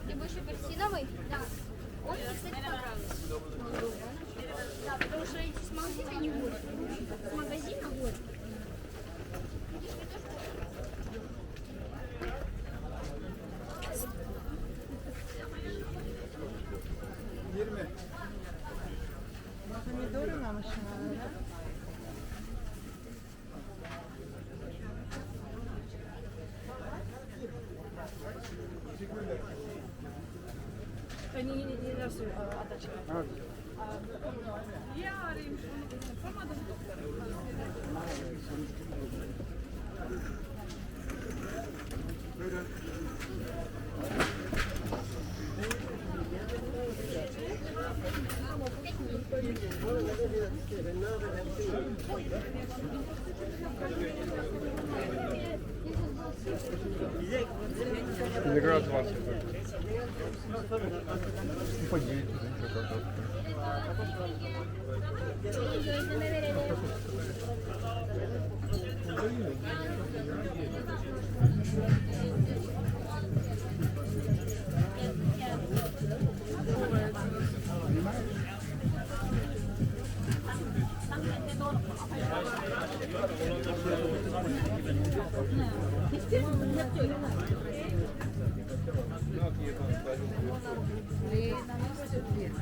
Ты больше апельсиновый? Да. Он мне, кстати, понравился. Да, потому что эти с магазина не горят. С магазина горят. Помидоры нам еще надо, да? Не nasıl ataçka? Ya arayayım şunu. Yapamadım. Buyurun. Игра 20. По 9.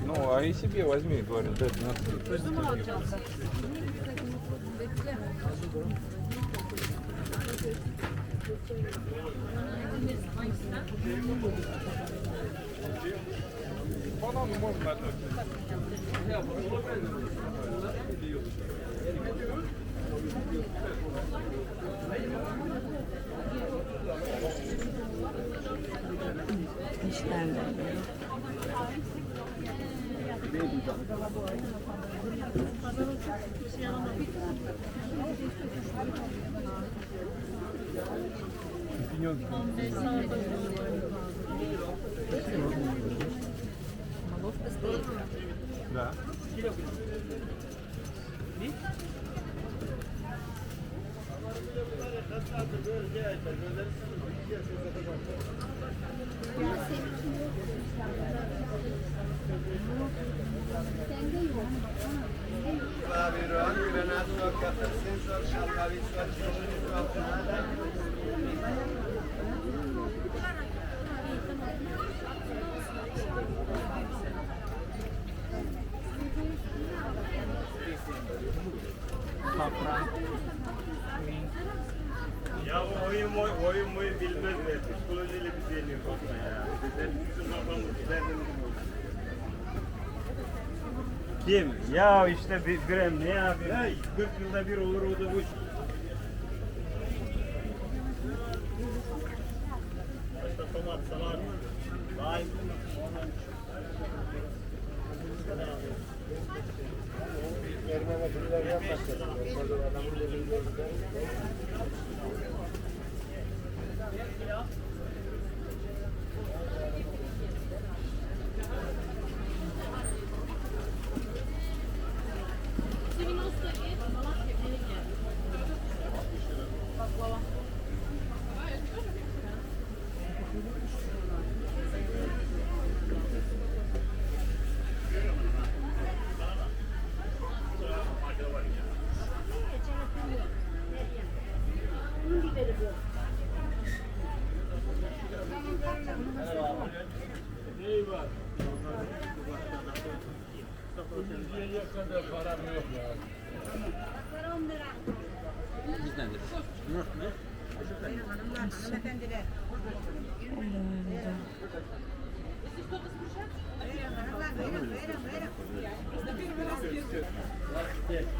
Ну, а и себе возьми, говорю, дай 12. Бананы можно отдать. Да. Ya oyun bilmezler. Psikolojiyle bir deniyor bakma ya. Bütün kafamız Kim? Ya işte bir gram ne yapayım? Ya 40 yılda bir olur o da bu. Başta tomat, salat, lime, Verme makineleri yapmazlar. Adamın dediğini gördükler.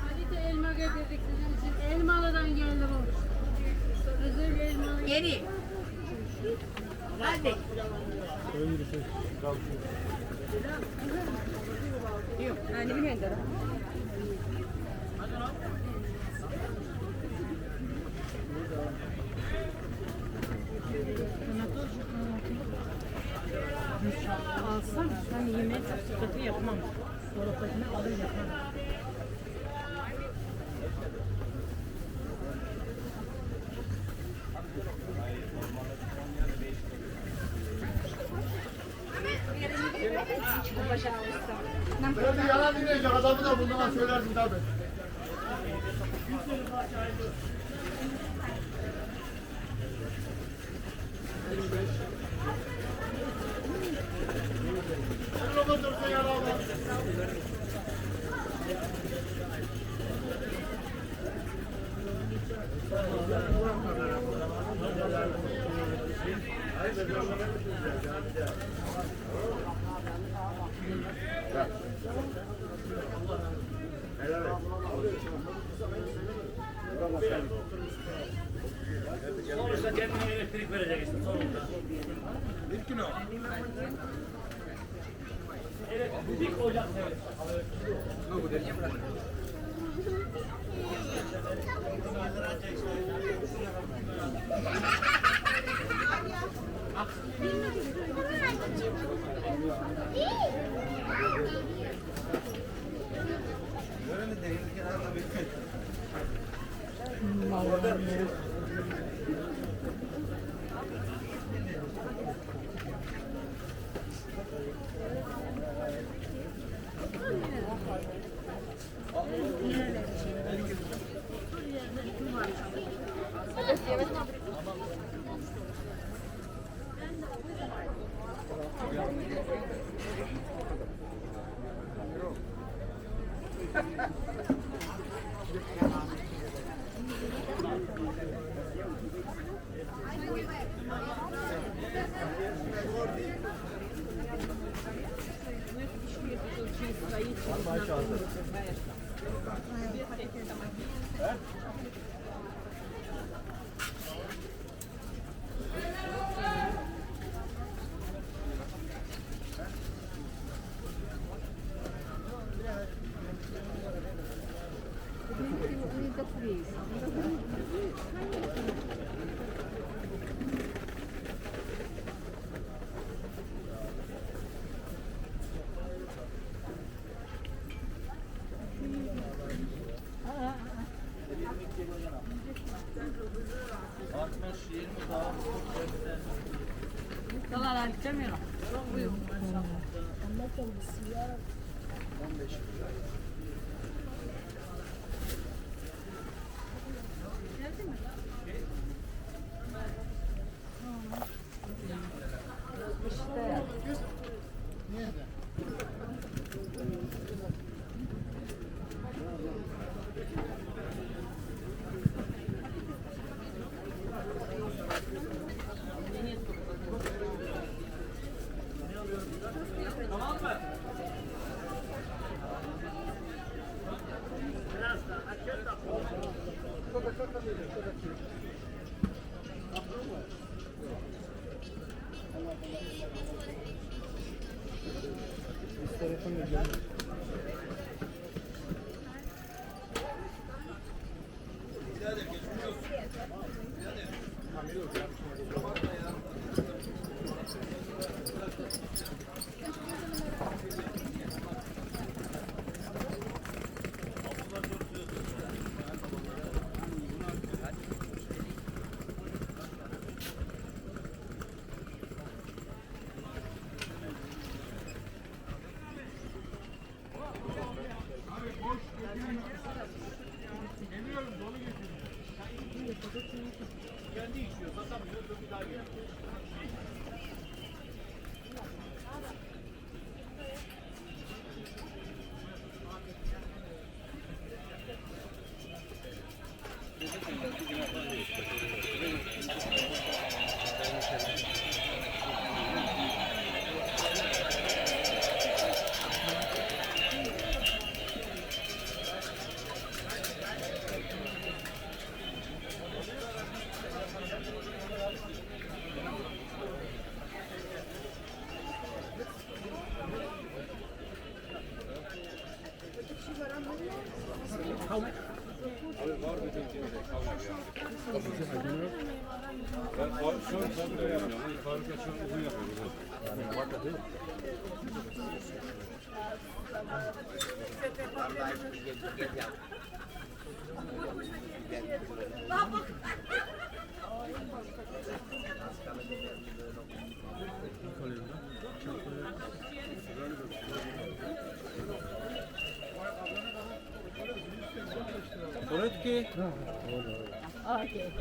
Hadi de elma getirdik sizin için. Elmalı'dan geldi bu. Özel elmalı. Geri. Hadi. Yok, hani bilmiyorum da. Alsam ben yemeğe sıkıntı yapmam. Sonrasını alır yapmam. Böyle yalan dinleyecek adamı da bundan söylersin tabii. Araba dursa yarama. Olursa kendine elektrik verecek işte sonunda. Bir kilo. Elektrik ocak evet. Kalan istemiyorum. Ben şu an komple yapıyorum. Fabrika şu an uzun yapıyorum. Yani var da değil. Poletki. Okay.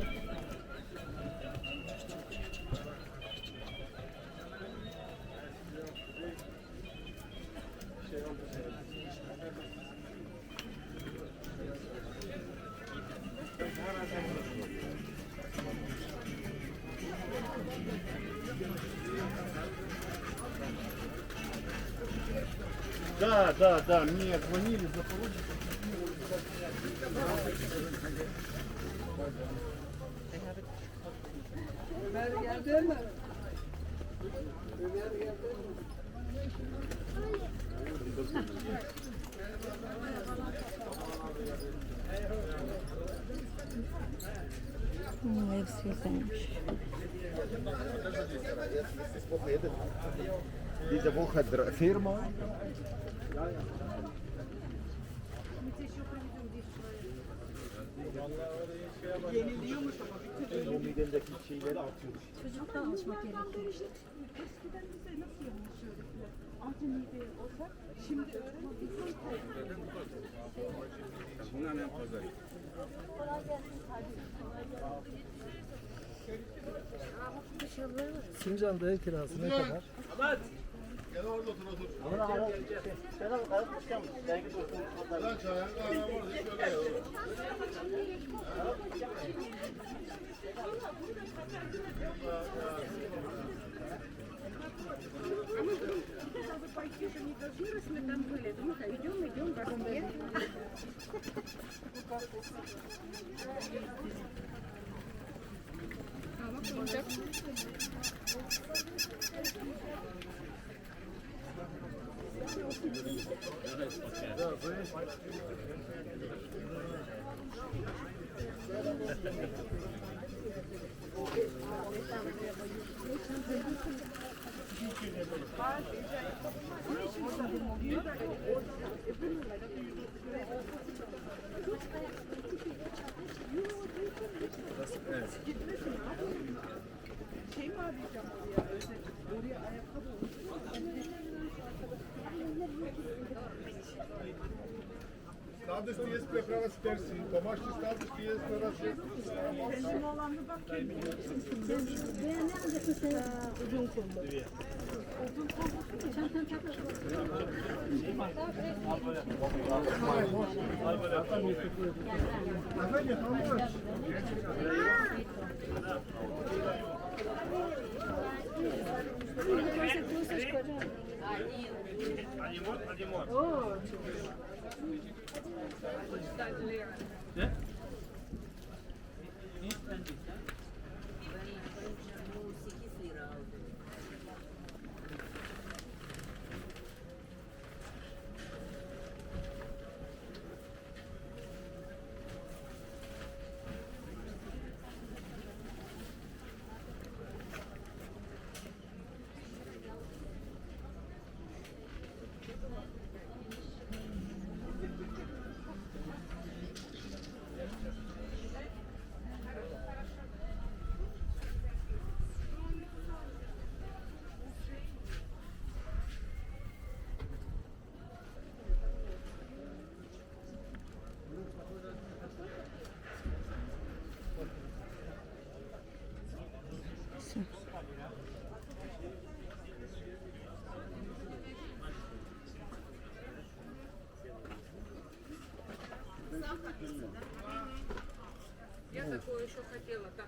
Да, мне звонили, Запорожье. Ev süslenmiş. Diese Woche Firma. O midemdeki şeyleri atıyoruz. Çocukta alışmak gerekiyor işte. Bunlar en fazla. Sincan'da ev kirası ne kadar? Gel orada otur otur. Lan çayını kahve var diye şöyle ya. Stadyst jest preparat z Persji. Tomasz stadyst jest preparat Я такое еще хотела. Так.